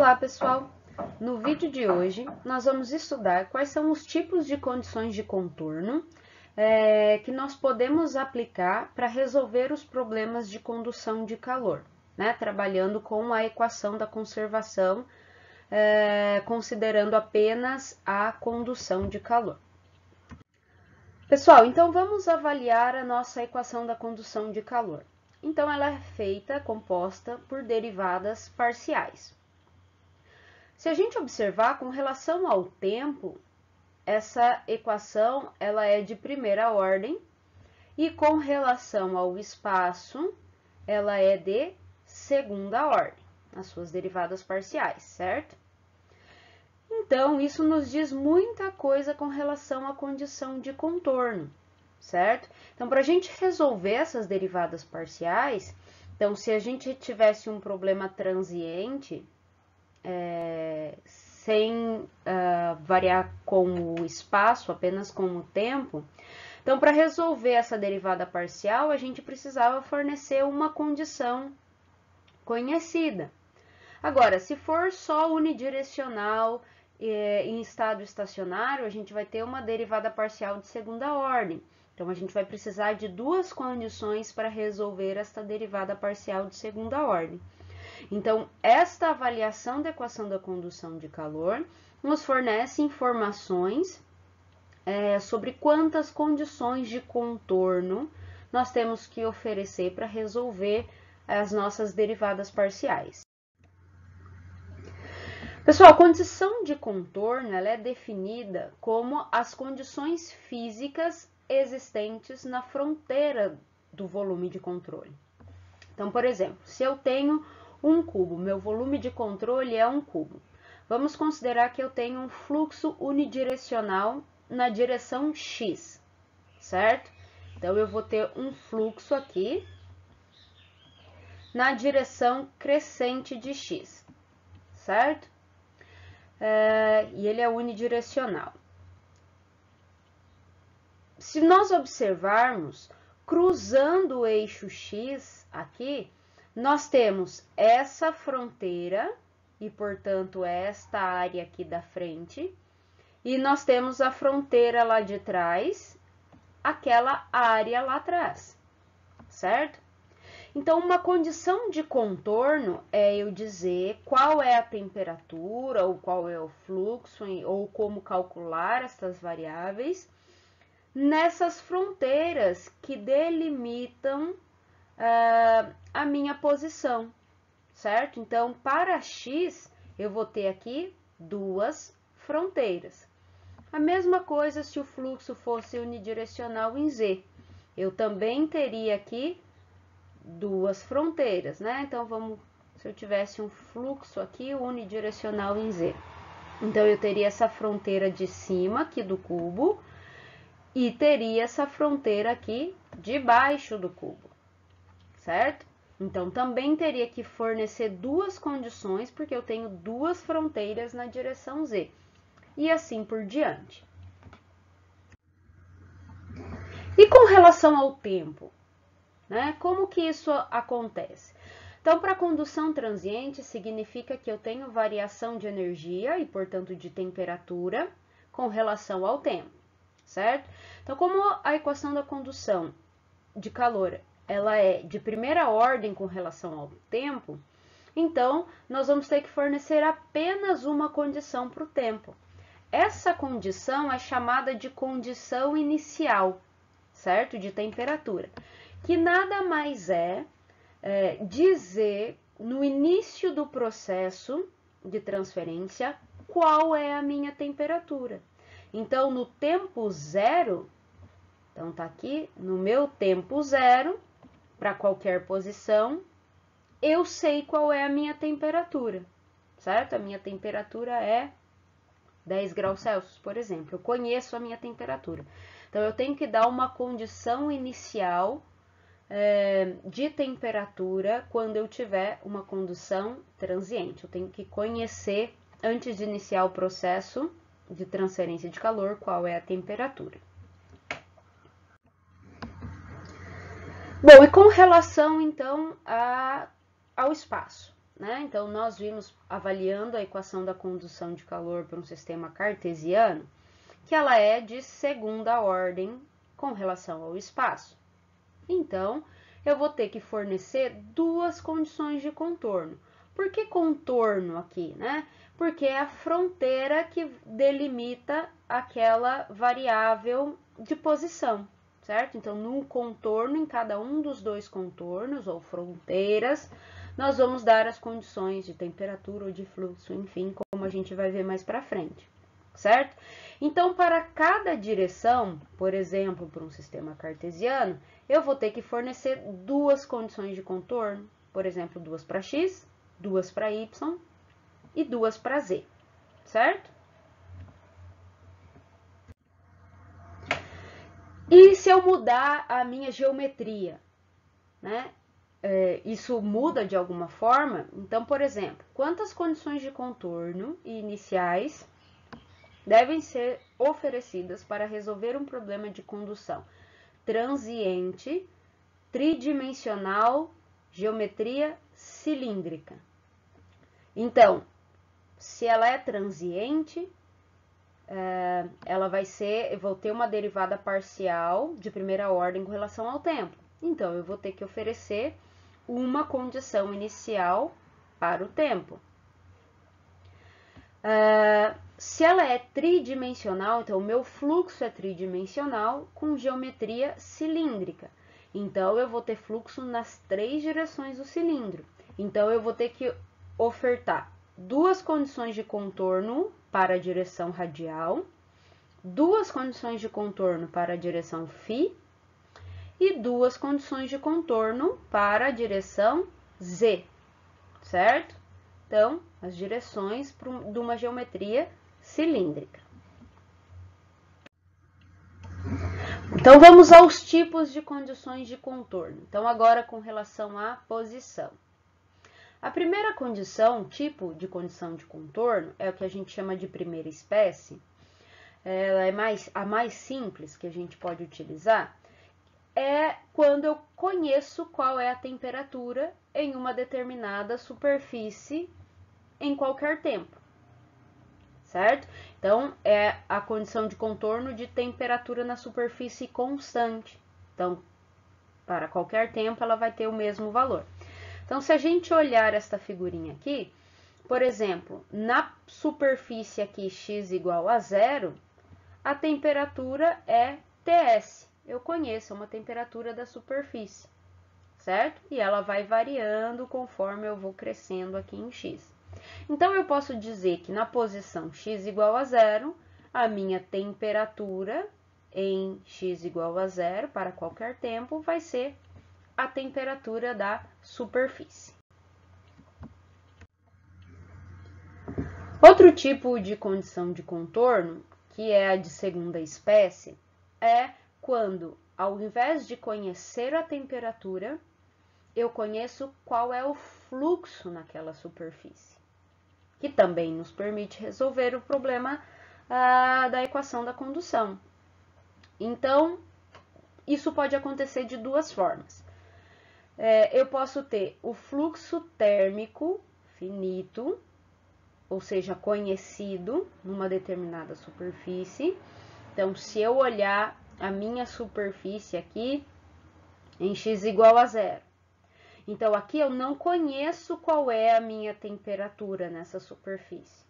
Olá, pessoal! No vídeo de hoje, nós vamos estudar quais são os tipos de condições de contorno que nós podemos aplicar para resolver os problemas de condução de calor, né? Trabalhando com a equação da conservação, considerando apenas a condução de calor. Pessoal, então vamos avaliar a nossa equação da condução de calor. Então, ela é composta por derivadas parciais. Se a gente observar com relação ao tempo, essa equação ela é de primeira ordem e com relação ao espaço, ela é de segunda ordem, as suas derivadas parciais, certo? Então, isso nos diz muita coisa com relação à condição de contorno, certo? Então, para a gente resolver essas derivadas parciais, então, se a gente tivesse um problema transiente, sem variar com o espaço, apenas com o tempo, então, para resolver essa derivada parcial, a gente precisava fornecer uma condição conhecida. Agora, se for só unidirecional em estado estacionário, a gente vai ter uma derivada parcial de segunda ordem. Então, a gente vai precisar de duas condições para resolver esta derivada parcial de segunda ordem. Então, esta avaliação da equação da condução de calor nos fornece informações sobre quantas condições de contorno nós temos que oferecer para resolver as nossas derivadas parciais. Pessoal, a condição de contorno ela é definida como as condições físicas existentes na fronteira do volume de controle. Então, por exemplo, se eu tenho um cubo, meu volume de controle é um cubo. Vamos considerar que eu tenho um fluxo unidirecional na direção x, certo? Então, eu vou ter um fluxo aqui na direção crescente de x, certo? E ele é unidirecional. Se nós observarmos, cruzando o eixo x aqui, nós temos essa fronteira e, portanto, esta área aqui da frente, e nós temos a fronteira lá de trás, aquela área lá atrás, certo? Então, uma condição de contorno é eu dizer qual é a temperatura, ou qual é o fluxo, ou como calcular essas variáveis nessas fronteiras que delimitam a minha posição, certo? Então, para x, eu vou ter aqui duas fronteiras. A mesma coisa se o fluxo fosse unidirecional em z. Eu também teria aqui duas fronteiras, né? Então, se eu tivesse um fluxo aqui unidirecional em z. Então, eu teria essa fronteira de cima aqui do cubo e teria essa fronteira aqui de baixo do cubo, certo? Então, também teria que fornecer duas condições, porque eu tenho duas fronteiras na direção z. E assim por diante. E com relação ao tempo, né? Como que isso acontece? Então, para condução transiente, significa que eu tenho variação de energia e, portanto, de temperatura com relação ao tempo, certo? Então, como a equação da condução de calor ela é de primeira ordem com relação ao tempo, então, nós vamos ter que fornecer apenas uma condição para o tempo. Essa condição é chamada de condição inicial, certo? De temperatura, que nada mais é dizer no início do processo de transferência qual é a minha temperatura. Então, no tempo zero, então tá aqui, no meu tempo zero, para qualquer posição, eu sei qual é a minha temperatura, certo? A minha temperatura é 10 graus Celsius, por exemplo. Eu conheço a minha temperatura. Então, eu tenho que dar uma condição inicial de temperatura quando eu tiver uma condução transiente. Eu tenho que conhecer, antes de iniciar o processo de transferência de calor, qual é a temperatura. Bom, e com relação, então, ao espaço, né? Então, nós vimos, avaliando a equação da condução de calor para um sistema cartesiano, que ela é de segunda ordem com relação ao espaço. Então, eu vou ter que fornecer duas condições de contorno. Por que contorno aqui, né? Porque é a fronteira que delimita aquela variável de posição, certo? Então, no contorno, em cada um dos dois contornos ou fronteiras, nós vamos dar as condições de temperatura ou de fluxo, enfim, como a gente vai ver mais para frente, certo? Então, para cada direção, por exemplo, para um sistema cartesiano, eu vou ter que fornecer duas condições de contorno, por exemplo, duas para x, duas para y e duas para z, certo? E se eu mudar a minha geometria, né? Isso muda de alguma forma? Então, por exemplo, quantas condições de contorno iniciais devem ser oferecidas para resolver um problema de condução transiente, tridimensional, geometria cilíndrica? Então, se ela é transiente, eu vou ter uma derivada parcial de primeira ordem com relação ao tempo. Então, eu vou ter que oferecer uma condição inicial para o tempo. Se ela é tridimensional, então o meu fluxo é tridimensional com geometria cilíndrica. Então, eu vou ter fluxo nas três direções do cilindro. Então, eu vou ter que ofertar duas condições de contorno para a direção radial, duas condições de contorno para a direção φ e duas condições de contorno para a direção z, certo? Então, as direções de uma geometria cilíndrica. Então, vamos aos tipos de condições de contorno. Então, agora com relação à posição. A primeira condição, tipo de condição de contorno, é o que a gente chama de primeira espécie. Ela é a mais simples que a gente pode utilizar, é quando eu conheço qual é a temperatura em uma determinada superfície em qualquer tempo, certo? Então, é a condição de contorno de temperatura na superfície constante. Então, para qualquer tempo, ela vai ter o mesmo valor. Então, se a gente olhar esta figurinha aqui, por exemplo, na superfície aqui x igual a 0, a temperatura é Ts. Eu conheço, é uma temperatura da superfície, certo? E ela vai variando conforme eu vou crescendo aqui em x. Então, eu posso dizer que na posição x igual a 0, a minha temperatura em x igual a 0 para qualquer tempo vai ser a temperatura da superfície. Outro tipo de condição de contorno, que é a de segunda espécie, é quando, ao invés de conhecer a temperatura, eu conheço qual é o fluxo naquela superfície, que também nos permite resolver o problema da equação da condução. Então, isso pode acontecer de duas formas. Eu posso ter o fluxo térmico finito, ou seja, conhecido numa determinada superfície. Então, se eu olhar a minha superfície aqui em x igual a 0, então aqui eu não conheço qual é a minha temperatura nessa superfície,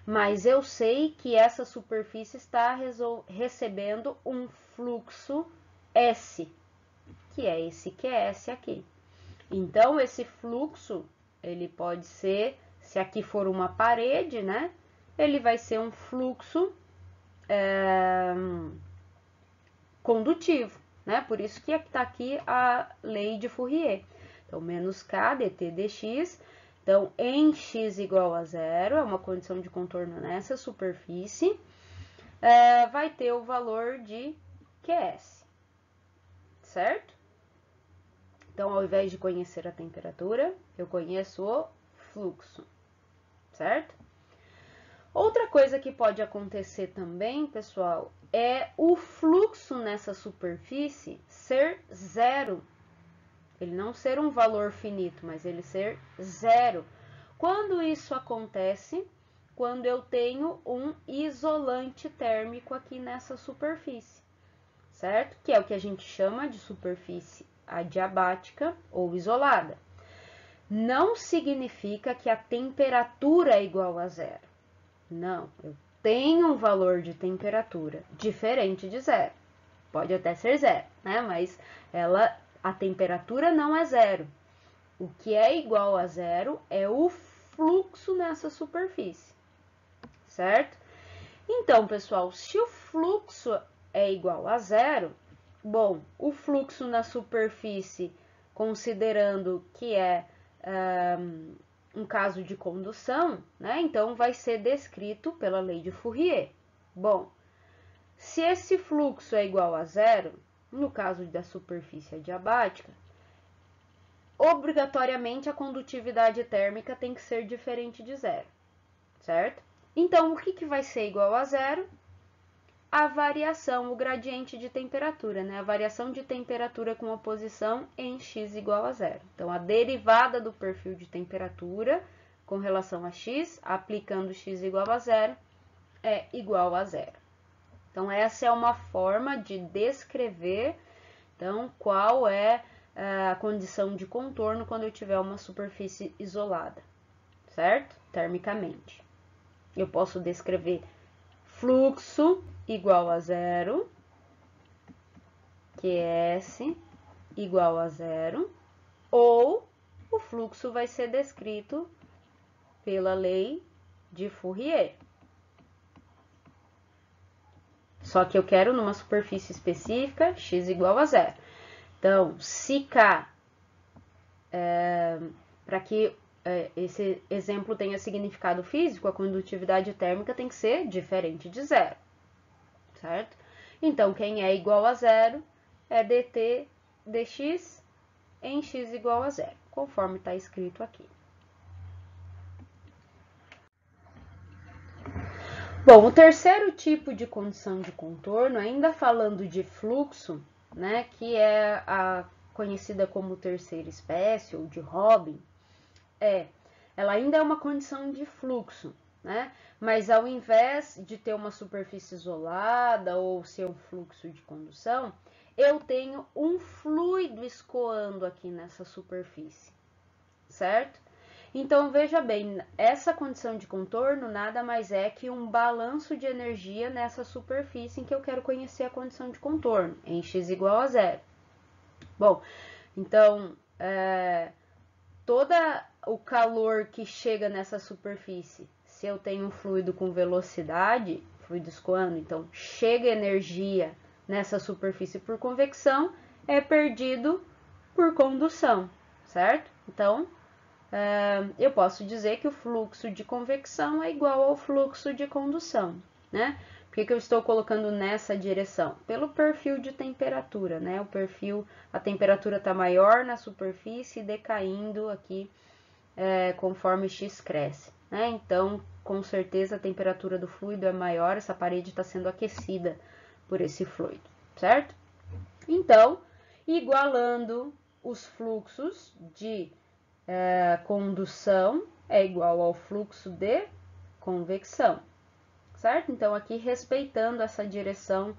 mas eu sei que essa superfície está recebendo um fluxo S, que é esse QS aqui. Então, esse fluxo, ele pode ser, se aqui for uma parede, né? Ele vai ser um fluxo condutivo, né? Por isso que está aqui a lei de Fourier. Então, menos K dt dx. Então, em x igual a 0, é uma condição de contorno nessa superfície, vai ter o valor de QS, certo? Então, ao invés de conhecer a temperatura, eu conheço o fluxo, certo? Outra coisa que pode acontecer também, pessoal, é o fluxo nessa superfície ser zero. Ele não ser um valor finito, mas ele ser zero. Quando isso acontece? Quando eu tenho um isolante térmico aqui nessa superfície, certo? Que é o que a gente chama de superfície adiabática ou isolada. Não significa que a temperatura é igual a zero. Não, eu tenho um valor de temperatura diferente de zero. Pode até ser zero, né? Mas a temperatura não é zero. O que é igual a zero é o fluxo nessa superfície, certo? Então, pessoal, se o fluxo é igual a zero, bom, o fluxo na superfície, considerando que é um caso de condução, né? Então, vai ser descrito pela lei de Fourier. Bom, se esse fluxo é igual a zero, no caso da superfície adiabática, obrigatoriamente a condutividade térmica tem que ser diferente de zero, certo? Então, o que vai ser igual a zero? A variação, o gradiente de temperatura, né? A variação de temperatura com a posição em x igual a zero. Então, a derivada do perfil de temperatura com relação a x, aplicando x igual a zero, é igual a zero. Então, essa é uma forma de descrever, então, qual é a condição de contorno quando eu tiver uma superfície isolada, certo? Termicamente. Eu posso descrever fluxo igual a zero, QS igual a zero, ou o fluxo vai ser descrito pela lei de Fourier. Só que eu quero numa superfície específica, x igual a zero. Então, se K, para que esse exemplo tenha significado físico, a condutividade térmica tem que ser diferente de zero, certo? Então, quem é igual a zero é dt dx em x igual a zero, conforme está escrito aqui. Bom, o terceiro tipo de condição de contorno, ainda falando de fluxo, né, que é a conhecida como terceira espécie, ou de Robin, ela ainda é uma condição de fluxo, né, mas ao invés de ter uma superfície isolada ou ser um fluxo de condução, eu tenho um fluido escoando aqui nessa superfície, certo? Então, veja bem, essa condição de contorno nada mais é que um balanço de energia nessa superfície em que eu quero conhecer a condição de contorno, em x igual a zero. Bom, então, todo o calor que chega nessa superfície, se eu tenho um fluido com velocidade, fluido escoando, então chega energia nessa superfície por convecção, é perdido por condução, certo? Então, eu posso dizer que o fluxo de convecção é igual ao fluxo de condução, né? Por que eu estou colocando nessa direção? Pelo perfil de temperatura, né? A temperatura está maior na superfície e decaindo aqui conforme x cresce, né? Então, com certeza a temperatura do fluido é maior, essa parede está sendo aquecida por esse fluido, certo? Então, igualando os fluxos de condução é igual ao fluxo de convecção, certo? Então, aqui respeitando essa direção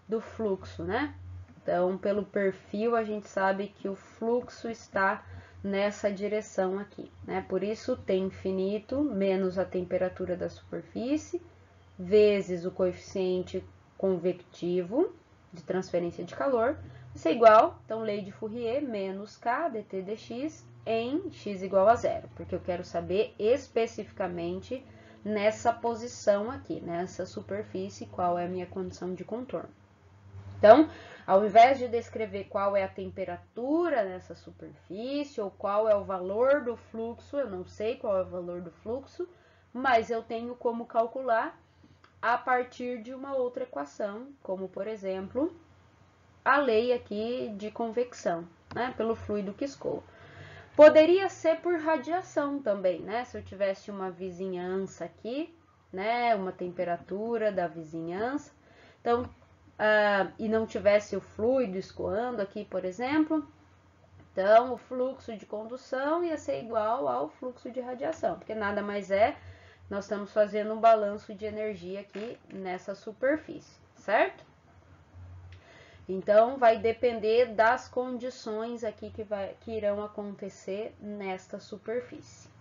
do fluxo, né? Então, pelo perfil, a gente sabe que o fluxo está nessa direção aqui, né? Por isso, T infinito menos a temperatura da superfície, vezes o coeficiente convectivo de transferência de calor, vai ser igual, então, lei de Fourier, menos K dt dx, em x igual a zero, porque eu quero saber especificamente nessa posição aqui, nessa superfície, qual é a minha condição de contorno. Então, ao invés de descrever qual é a temperatura nessa superfície ou qual é o valor do fluxo, eu não sei qual é o valor do fluxo, mas eu tenho como calcular a partir de uma outra equação, como, por exemplo, a lei aqui de convecção, né, pelo fluido que escoa. Poderia ser por radiação também, né? Se eu tivesse uma vizinhança aqui, né? Uma temperatura da vizinhança. Então, e não tivesse o fluido escoando aqui, por exemplo, Então, o fluxo de condução ia ser igual ao fluxo de radiação, porque nada mais é, nós estamos fazendo um balanço de energia aqui nessa superfície, certo? Então, vai depender das condições aqui que irão acontecer nesta superfície.